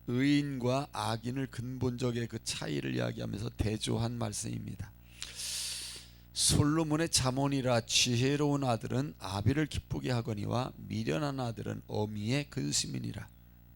의인과 악인을 근본적의 그 차이를 이야기하면서 대조한 말씀입니다. 솔로몬의 잠언이라 지혜로운 아들은 아비를 기쁘게 하거니와 미련한 아들은 어미의 근심이니라.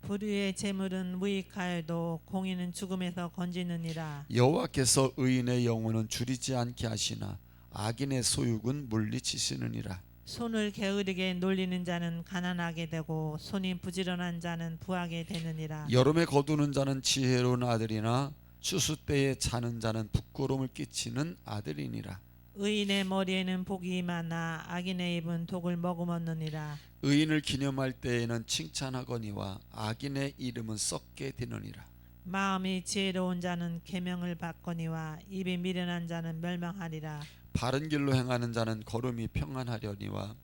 불의의 재물은 무익하여도 공의는 죽음에서 건지느니라. 여호와께서 의인의 영혼은 줄이지 않게 하시나 악인의 소육은 물리치시느니라. 손을 게으르게 놀리는 자는 가난하게 되고 손이 부지런한 자는 부하게 되느니라. 여름에 거두는 자는 지혜로운 아들이나 추수 때에 자는 자는 부끄러움을 끼치는 아들이니라. 의인의 머리에는 복이 많아 악인의 입은 독을 머금었느니라. 의인을 기념할 때에는 칭찬하거니와 악인의 이름은 썩게 되느니라. 마음이 지혜로운 자는 계명을 받거니와 입이 미련한 자는 멸망하리라. 바른 길로 행하는 자는 걸음이 평안하려니와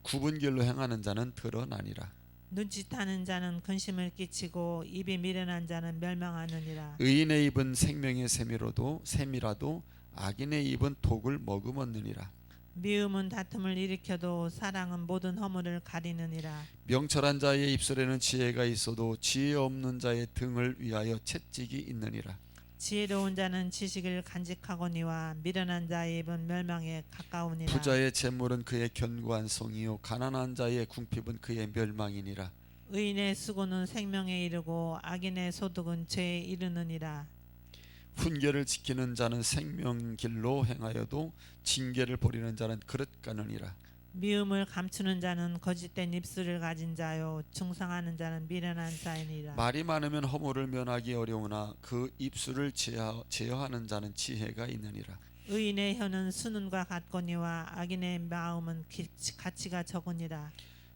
굽은 길로 행하는 자는 드러나니라. 눈짓하는 자는 근심을 끼치고 입이 미련한 자는 멸망하느니라. 의인의 입은 생명의 샘이라도 악인의 입은 독을 머금었느니라. 미움은 다툼을 일으켜도 사랑은 모든 허물을 가리느니라. 명철한 자의 입술에는 지혜가 있어도 지혜 없는 자의 등을 위하여 채찍이 있느니라. 지혜로운 자는 지식을 간직하거니와 미련한 자의 입은 멸망에 가까우니라. 부자의 재물은 그의 견고한 성이요 가난한 자의 궁핍은 그의 멸망이니라. 의인의 수고는 생명에 이르고 악인의 소득은 죄에 이르느니라. 훈계를 지키는 자는 생명길로 행하여도 징계를 버리는 자는 그릇 가느니라. 미움을 감추는 자는 거짓된 입술을 가진 자요 중상하는 자는 미련한 자이니라. 말이 많으면 허물을 면하기 어려우나 그 입술을 제어하는 자는 지혜가 있느니라. 의인의 혀는 수는과 같거니와 악인의 마음은 가치가 적으니라.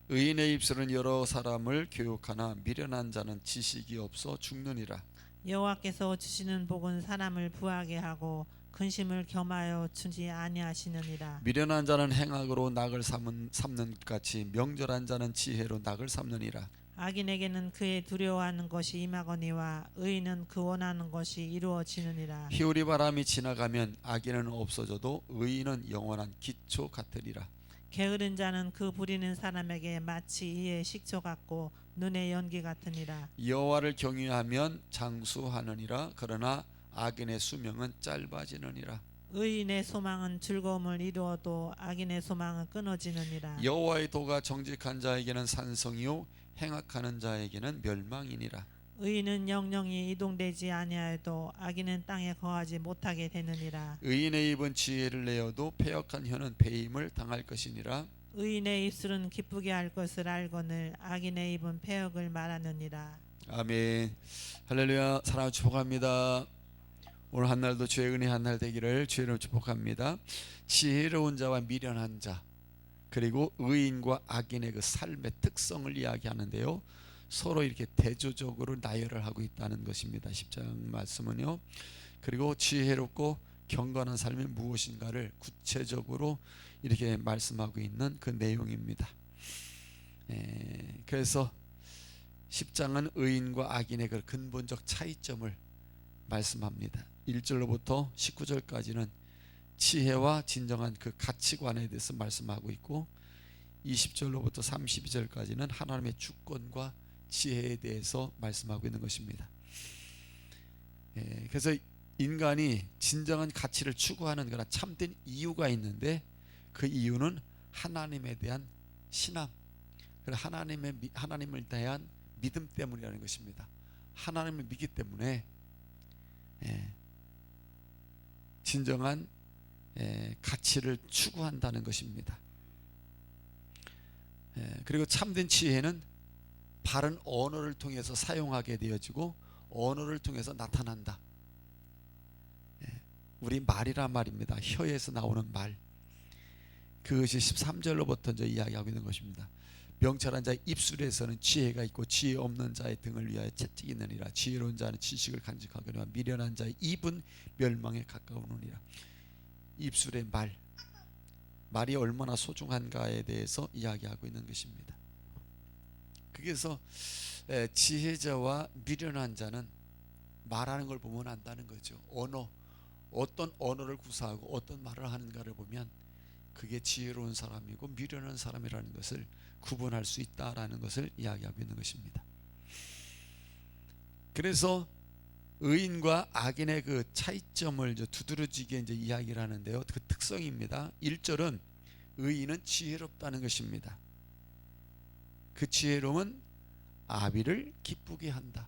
의인의 입술은 여러 사람을 교육하나 미련한 자는 지식이 없어 죽느니라. 여호와께서 주시는 복은 사람을 부하게 하고 근심을 겸하여 주지 아니하시느니라. 미련한 자는 행악으로 낙을 삼는 것 같이 명절한 자는 지혜로 낙을 삼느니라. 악인에게는 그의 두려워하는 것이 임하거니와 의인은 그 원하는 것이 이루어지느니라. 희오리 바람이 지나가면 악인은 없어져도 의인은 영원한 기초 같으리라. 게으른 자는 그 부리는 사람에게 마치 이의 식초 같고 눈의 연기 같으니라. 여호와를 경외하면 장수하느니라. 그러나 악인의 수명은 짧아지느니라. 의인의 소망은 즐거움을 이루어도 악인의 소망은 끊어지느니라. 여호와의 도가 정직한 자에게는 산성이요 행악하는 자에게는 멸망이니라. 의인은 영영이 이동되지 아니하여도 악인은 땅에 거하지 못하게 되느니라. 의인의 입은 지혜를 내어도 패역한 혀는 배임을 당할 것이니라. 의인의 입술은 기쁘게 할 것을 알거늘 악인의 입은 패역을 말하느니라. 아멘. 할렐루야. 사랑을 축복합니다. 오늘 한날도 주의 은혜 한날 되기를 주의 이름으로 축복합니다. 지혜로운 자와 미련한 자 그리고 의인과 악인의 그 삶의 특성을 이야기하는데요, 서로 이렇게 대조적으로 나열을 하고 있다는 것입니다. 10장 말씀은요. 그리고 지혜롭고 경건한 삶이 무엇인가를 구체적으로 이렇게 말씀하고 있는 그 내용입니다. 그래서 10장은 의인과 악인의 그 근본적 차이점을 말씀합니다. 1절로부터 19절까지는 지혜와 진정한 그 가치관에 대해서 말씀하고 있고 20절로부터 32절까지는 하나님의 주권과 지혜에 대해서 말씀하고 있는 것입니다. 그래서 인간이 진정한 가치를 추구하는 그런 참된 이유가 있는데 그 이유는 하나님에 대한 신앙, 하나님을 대한 믿음 때문이라는 것입니다. 하나님을 믿기 때문에 진정한 가치를 추구한다는 것입니다. 그리고 참된 지혜는 바른 언어를 통해서 사용하게 되어지고 언어를 통해서 나타난다. 우리 말이란 말입니다. 혀에서 나오는 말. 그것이 13절로부터 이제 이야기하고 있는 것입니다. 명철한 자의 입술에서는 지혜가 있고 지혜 없는 자의 등을 위하여 채찍이 있느니라. 지혜로운 자는 지식을 간직하거니와 미련한 자의 입은 멸망에 가까우느니라. 입술의 말이 얼마나 소중한가에 대해서 이야기하고 있는 것입니다. 그래서 지혜자와 미련한 자는 말하는 걸 보면 안다는 거죠. 어떤 언어를 구사하고 어떤 말을 하는가를 보면 그게 지혜로운 사람이고 미련한 사람이라는 것을 구분할 수 있다라는 것을 이야기하고 있는 것입니다. 그래서 의인과 악인의 그 차이점을 이제 두드러지게 이제 이야기를 하는데요. 그 특성입니다. 1절은 의인은 지혜롭다는 것입니다. 그 지혜로움은 아비를 기쁘게 한다.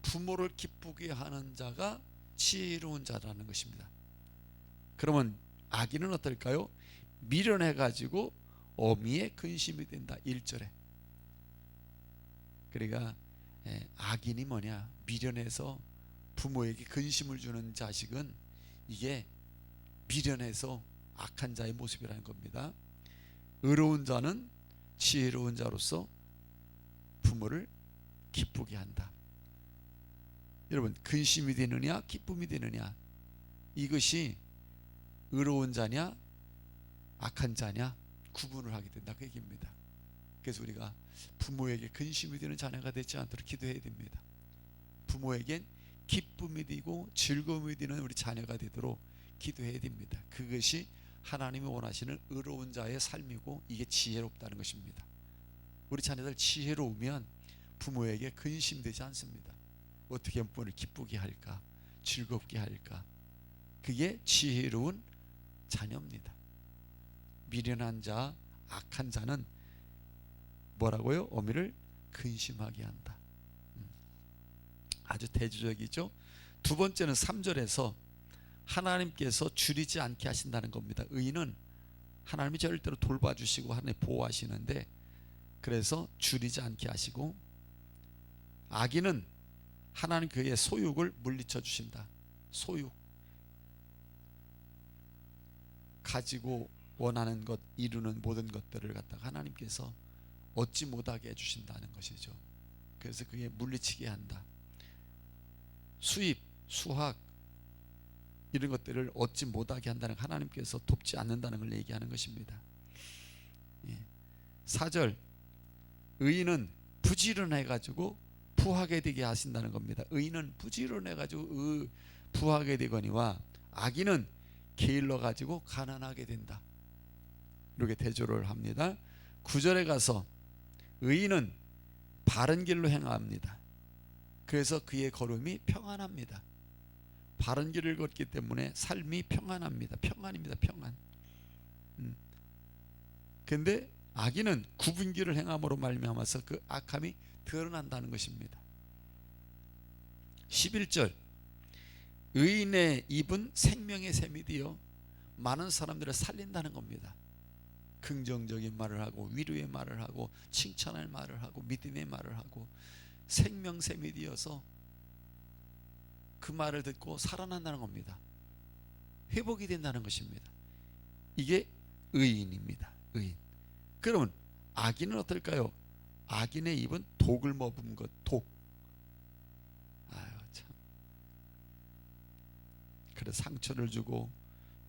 부모를 기쁘게 하는 자가 지혜로운 자라는 것입니다. 그러면 악인은 어떨까요? 미련해 가지고 어미의 근심이 된다. 1절에. 그러니까 악인이 뭐냐? 미련해서 부모에게 근심을 주는 자식은 이게 미련해서 악한 자의 모습이라는 겁니다. 의로운 자는 지혜로운 자로서 부모를 기쁘게 한다. 여러분, 근심이 되느냐 기쁨이 되느냐, 이것이 의로운 자냐 악한 자냐 구분을 하게 된다, 그 얘기입니다. 그래서 우리가 부모에게 근심이 되는 자녀가 되지 않도록 기도해야 됩니다. 부모에겐 기쁨이 되고 즐거움이 되는 우리 자녀가 되도록 기도해야 됩니다. 그것이 하나님이 원하시는 의로운 자의 삶이고, 이게 지혜롭다는 것입니다. 우리 자녀들 지혜로우면 부모에게 근심되지 않습니다. 어떻게 부모를 기쁘게 할까, 즐겁게 할까, 그게 지혜로운 자녀입니다. 미련한 자, 악한 자는 뭐라고요? 어미를 근심하게 한다. 아주 대조적이죠. 두 번째는 3절에서 하나님께서 줄이지 않게 하신다는 겁니다. 의인은 하나님이 절대로 돌봐주시고 하나님 보호하시는데, 그래서 줄이지 않게 하시고, 악인은 하나님 그의 소욕을 물리쳐 주신다. 소욕, 가지고 원하는 것, 이루는 모든 것들을 갖다가 하나님께서 얻지 못하게 해주신다는 것이죠. 그래서 그게 물리치게 한다. 수입, 수학 이런 것들을 얻지 못하게 한다는, 하나님께서 돕지 않는다는 걸 얘기하는 것입니다. 4절, 의인은 부지런해 가지고 부하게 되게 하신다는 겁니다. 의인은 부지런해 가지고 부하게 되거니와 악인은 게을러 가지고 가난하게 된다. 이렇게 대조를 합니다. 9절에 가서 의인은 바른 길로 행합니다. 그래서 그의 걸음이 평안합니다. 바른 길을 걷기 때문에 삶이 평안합니다. 평안입니다. 평안. 근데 악인은 굽은 길을 행함으로 말미암아서 그 악함이 드러난다는 것입니다. 11절, 의인의 입은 생명의 샘이 되어 많은 사람들을 살린다는 겁니다. 긍정적인 말을 하고, 위로의 말을 하고, 칭찬할 말을 하고, 믿음의 말을 하고, 생명샘이 되어서 그 말을 듣고 살아난다는 겁니다. 회복이 된다는 것입니다. 이게 의인입니다. 의인. 그러면 악인은 어떨까요? 악인의 입은 독을 머금은 것, 독. 아유 참. 그래, 상처를 주고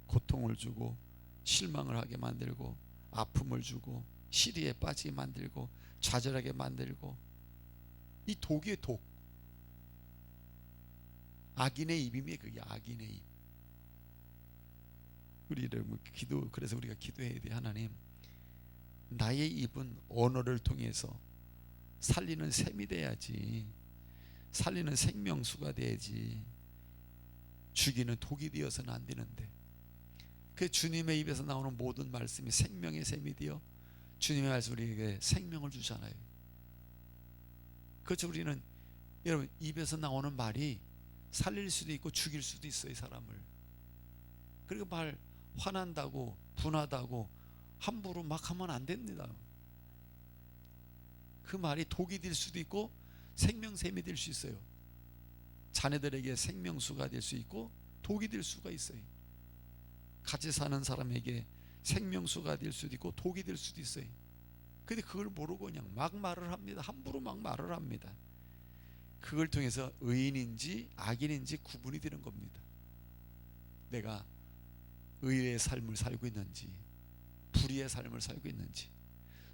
고통을 주고 실망을 하게 만들고 아픔을 주고 시리에 빠지게 만들고 좌절하게 만들고, 이 독이에요, 독. 악인의 입임이 그게 악인의 입. 우리를 그래서 우리가 기도해야 돼. 하나님, 나의 입은 언어를 통해서 살리는 샘이 돼야지, 살리는 생명수가 돼야지, 죽이는 독이 되어서는 안 되는데, 그 주님의 입에서 나오는 모든 말씀이 생명의 샘이 되어 주님의 말씀 우리에게 생명을 주잖아요. 그렇죠. 우리는 여러분, 입에서 나오는 말이 살릴 수도 있고 죽일 수도 있어요, 사람을. 그리고 말 화난다고 분하다고 함부로 막 하면 안 됩니다. 그 말이 독이 될 수도 있고 생명샘이 될 수 있어요. 자녀들에게 생명수가 될 수 있고 독이 될 수가 있어요. 같이 사는 사람에게 생명수가 될 수도 있고 독이 될 수도 있어요. 근데 그걸 모르고 그냥 막 말을 합니다. 함부로 막 말을 합니다. 그걸 통해서 의인인지 악인인지 구분이 되는 겁니다. 내가 의의 삶을 살고 있는지, 불의의 삶을 살고 있는지,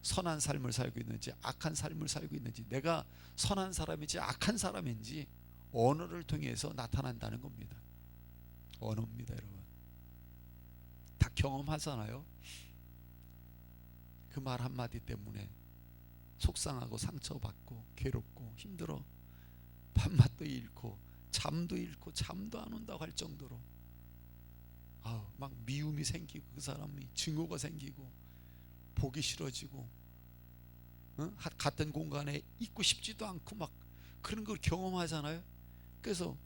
선한 삶을 살고 있는지, 악한 삶을 살고 있는지, 내가 선한 사람인지 악한 사람인지 언어를 통해서 나타난다는 겁니다. 언어입니다, 여러분. 다 경험하잖아요. 그 말 한마디 때문에 속상하고 상처받고 괴롭고 힘들어. 밥맛도 잃고 잠도 잃고 잠도 안 온다고 할 정도로 막 미움이 생기고 그 사람이 증오가 생기고 보기 싫어지고 같은 공간에 있고 싶지도 않고 막 그런 걸 경험하잖아요. 그래서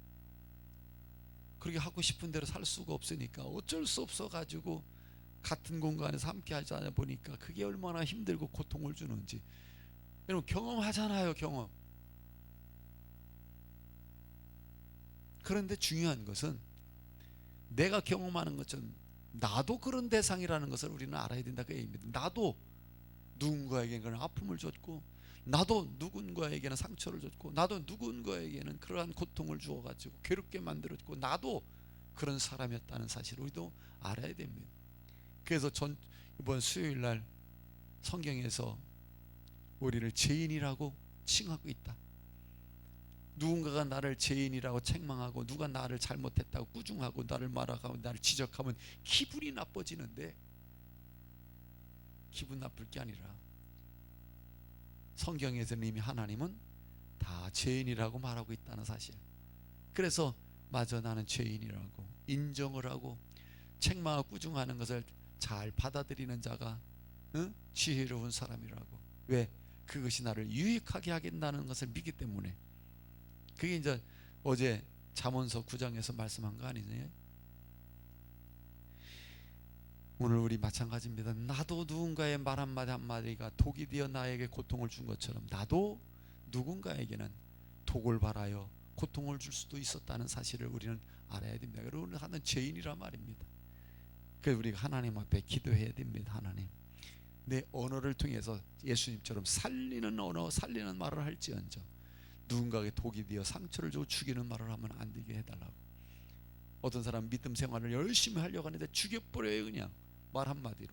그렇게 하고 싶은 대로 살 수가 없으니까 어쩔 수 없어 가지고 같은 공간에서 함께 하자 보니까 그게 얼마나 힘들고 고통을 주는지 여러분 경험하잖아요. 경험. 그런데 중요한 것은 내가 경험하는 것처럼 나도 그런 대상이라는 것을 우리는 알아야 된다 그 얘기입니다. 나도 누군가에게는 그런 아픔을 줬고 나도 누군가에게는 상처를 줬고 나도 누군가에게는 그러한 고통을 주어가지고 괴롭게 만들었고 나도 그런 사람이었다는 사실을 우리도 알아야 됩니다. 그래서 이번 수요일날 성경에서 우리를 죄인이라고 칭하고 있다. 누군가가 나를 죄인이라고 책망하고 누가 나를 잘못했다고 꾸중하고 나를 말하고 나를 지적하면 기분이 나빠지는데 기분 나쁠 게 아니라 성경에서는 이미 하나님은 다 죄인이라고 말하고 있다는 사실. 그래서 마저 나는 죄인이라고 인정을 하고 책망하고 꾸중하는 것을 잘 받아들이는 자가 지혜로운 사람이라고. 왜? 그것이 나를 유익하게 하겠다는 것을 믿기 때문에. 그게 이제 어제 잠언서 9장에서 말씀한 거 아니냐? 오늘 우리 마찬가지입니다. 나도 누군가의 말 한마디 한마디가 독이 되어 나에게 고통을 준 것처럼 나도 누군가에게는 독을 발하여 고통을 줄 수도 있었다는 사실을 우리는 알아야 됩니다. 여러분은 하는 죄인이란 말입니다. 그래서 우리가 하나님 앞에 기도해야 됩니다. 하나님, 내 언어를 통해서 예수님처럼 살리는 언어, 살리는 말을 할지언정 누군가에게 독이 되어 상처를 주고 죽이는 말을 하면 안 되게 해달라고. 어떤 사람 믿음 생활을 열심히 하려고 하는데 죽여버려요. 그냥 말 한마디로.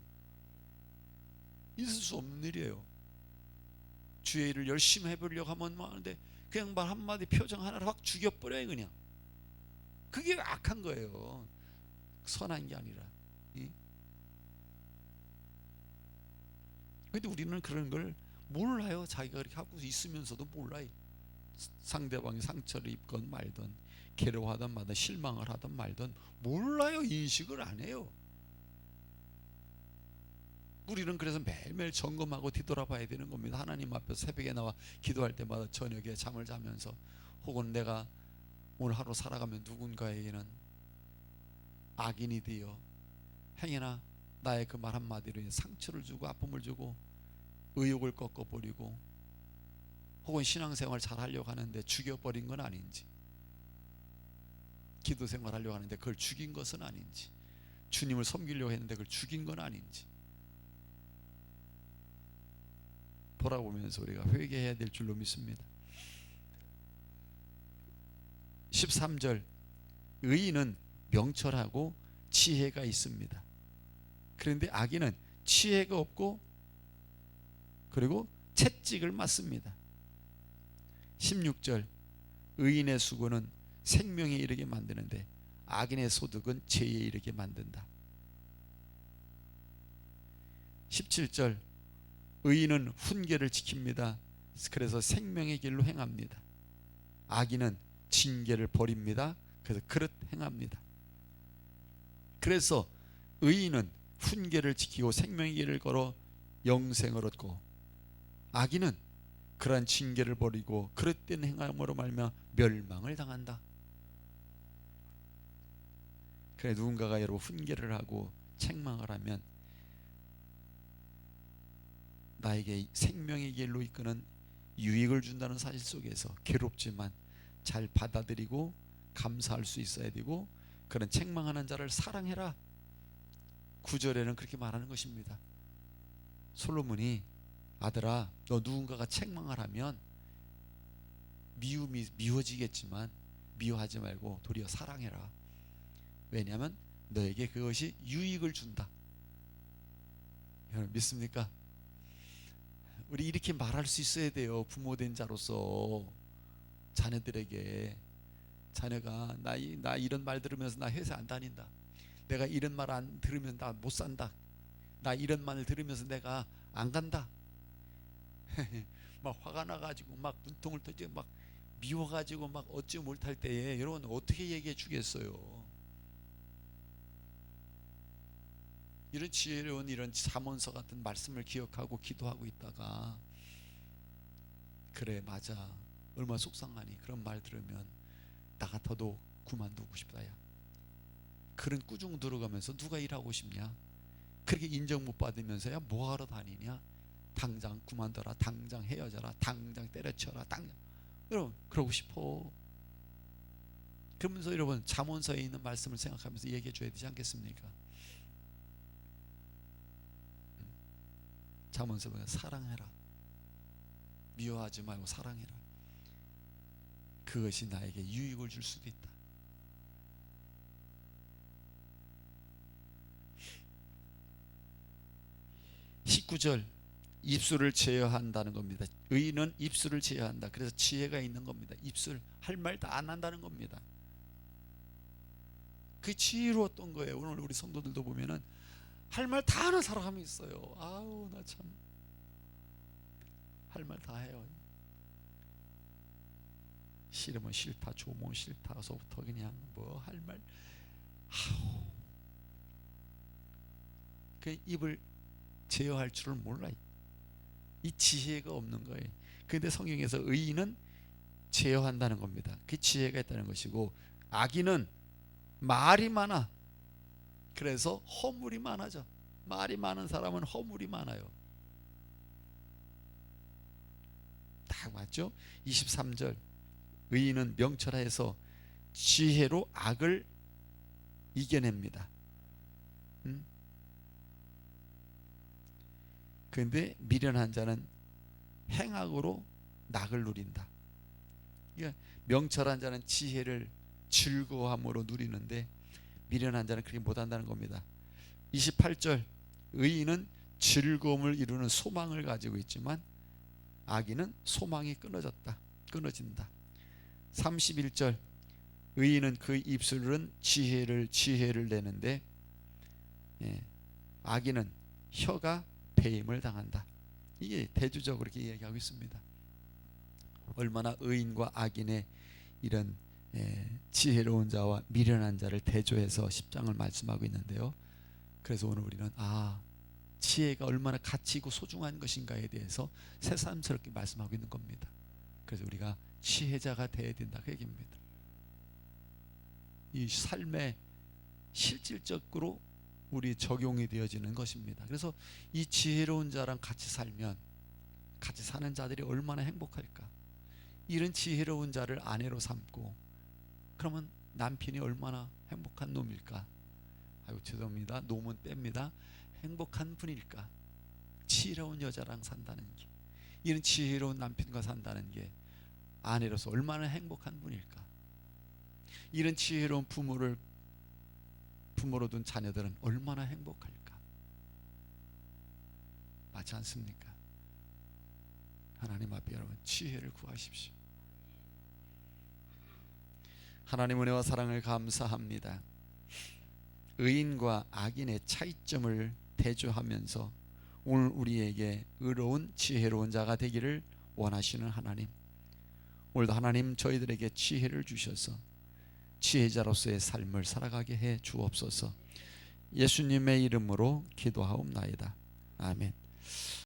있을 수 없는 일이에요. 주의 일을 열심히 해보려고 하면 하는데 그냥 말 한마디 표정 하나로 확 죽여버려요. 그냥. 그게 악한 거예요. 선한 게 아니라. 근데 우리는 그런 걸 몰라요. 자기가 그렇게 하고 있으면서도 몰라요. 상대방이 상처를 입건 말든 괴로워하든 말든 실망을 하든 말든 몰라요. 인식을 안 해요. 우리는 그래서 매일매일 점검하고 뒤돌아봐야 되는 겁니다. 하나님 앞에 새벽에 나와 기도할 때마다 저녁에 잠을 자면서 혹은 내가 오늘 하루 살아가면 누군가에게는 악인이 되어 행여나 나의 그 말 한마디로 상처를 주고 아픔을 주고 의욕을 꺾어버리고 혹은 신앙생활 잘 하려고 하는데 죽여버린 건 아닌지, 기도생활 하려고 하는데 그걸 죽인 것은 아닌지, 주님을 섬기려고 했는데 그걸 죽인 건 아닌지 돌아보면서 우리가 회개해야 될 줄로 믿습니다. 13절, 의인은 명철하고 지혜가 있습니다. 그런데 악인은 지혜가 없고 그리고 채찍을 맞습니다. 16절, 의인의 수고는 생명에 이르게 만드는데 악인의 소득은 죄에 이르게 만든다. 17절, 의인은 훈계를 지킵니다. 그래서 생명의 길로 행합니다. 악인은 징계를 버립니다. 그래서 그릇 행합니다. 그래서 의인은 훈계를 지키고 생명의 길을 걸어 영생을 얻고 악인은 그러한 징계를 버리고 그릇된 행함으로 말미암아 멸망을 당한다. 그래 누군가가 여러분 훈계를 하고 책망을 하면 나에게 생명의 길로 이끄는 유익을 준다는 사실 속에서 괴롭지만 잘 받아들이고 감사할 수 있어야 되고 그런 책망하는 자를 사랑해라. 9절에는 그렇게 말하는 것입니다. 솔로몬이 아들아 너 누군가가 책망을 하면 미워지겠지만 미워하지 말고 도리어 사랑해라. 왜냐하면 너에게 그것이 유익을 준다. 여러분 믿습니까? 우리 이렇게 말할 수 있어야 돼요. 부모된 자로서 자녀들에게. 자녀가 나 이런 말 들으면서 나 회사 안 다닌다. 내가 이런 말 안 들으면 나 못 산다. 나 이런 말 들으면서 내가 안 간다. 막 화가 나가지고 막 눈통을 터지고 막 미워가지고 막 얻지 못할 때에 여러분 어떻게 얘기해 주겠어요? 이런 지혜로운 이런 잠언서 같은 말씀을 기억하고 기도하고 있다가 그래 맞아 얼마나 속상하니 그런 말 들으면 나 같아도 그만두고 싶다 야. 그런 꾸중 들어가면서 누가 일하고 싶냐? 그렇게 인정 못 받으면서야 뭐하러 다니냐? 당장 그만둬라, 당장 헤어져라, 당장 때려쳐라, 당장. 여러분 그러고 싶어. 그러면서 여러분 잠언서에 있는 말씀을 생각하면서 얘기해 줘야 되지 않겠습니까? 잠언서 보면 사랑해라, 미워하지 말고 사랑해라. 그것이 나에게 유익을 줄 수도 있다. (19절) 입술을 제어한다는 겁니다. 의인은 입술을 제어한다. 그래서 지혜가 있는 겁니다. 입술 할 말 다 안 한다는 겁니다. 그 지혜로웠던 거예요. 오늘 우리 성도들도 보면은 할 말 다 하는 사람이 있어요. 아우 나 참 할 말 다 해요. 싫으면 싫다, 좋으면 싫다서부터 그냥 뭐 할 말 아우 그 입을 제어할 줄을 몰라. 이 지혜가 없는 거예요. 그런데 성경에서 의인은 제어한다는 겁니다. 그 지혜가 있다는 것이고 악인은 말이 많아. 그래서 허물이 많아져. 말이 많은 사람은 허물이 많아요. 딱 맞죠? 23절 의인은 명철하여서 지혜로 악을 이겨냅니다. 그런데 미련한 자는 행악으로 낙을 누린다. 그러니까 명철한 자는 지혜를 즐거워함으로 누리는데 미련한 자는 그렇게 못한다는 겁니다. 28절 의인은 즐거움을 이루는 소망을 가지고 있지만 악인은 소망이 끊어진다. 31절 의인은 그 입술은 지혜를 내는데 악인은 혀가 배임을 당한다. 이게 대조적으로 이렇게 얘기하고 있습니다. 얼마나 의인과 악인의 이런 지혜로운 자와 미련한 자를 대조해서 10장을 말씀하고 있는데요. 그래서 오늘 우리는 지혜가 얼마나 가치 있고 소중한 것인가에 대해서 새삼스럽게 말씀하고 있는 겁니다. 그래서 우리가 지혜자가 되어야 된다 그 얘기입니다. 이 삶에 실질적으로 우리 적용이 되어지는 것입니다. 그래서 이 지혜로운 자랑 같이 살면 같이 사는 자들이 얼마나 행복할까. 이런 지혜로운 자를 아내로 삼고 그러면 남편이 얼마나 행복한 놈일까. 아이고 죄송합니다. 놈은 뺍니다. 행복한 분일까. 지혜로운 여자랑 산다는 게, 이런 지혜로운 남편과 산다는 게 아내로서 얼마나 행복한 분일까. 이런 지혜로운 부모로 둔 자녀들은 얼마나 행복할까. 맞지 않습니까? 하나님 앞에 여러분 지혜를 구하십시오. 하나님 은혜와 사랑을 감사합니다. 의인과 악인의 차이점을 대조하면서 오늘 우리에게 의로운 지혜로운 자가 되기를 원하시는 하나님, 오늘도 하나님 저희들에게 지혜를 주셔서 지혜자로서의 삶을 살아가게 해 주옵소서. 예수님의 이름으로 기도하옵나이다. 아멘.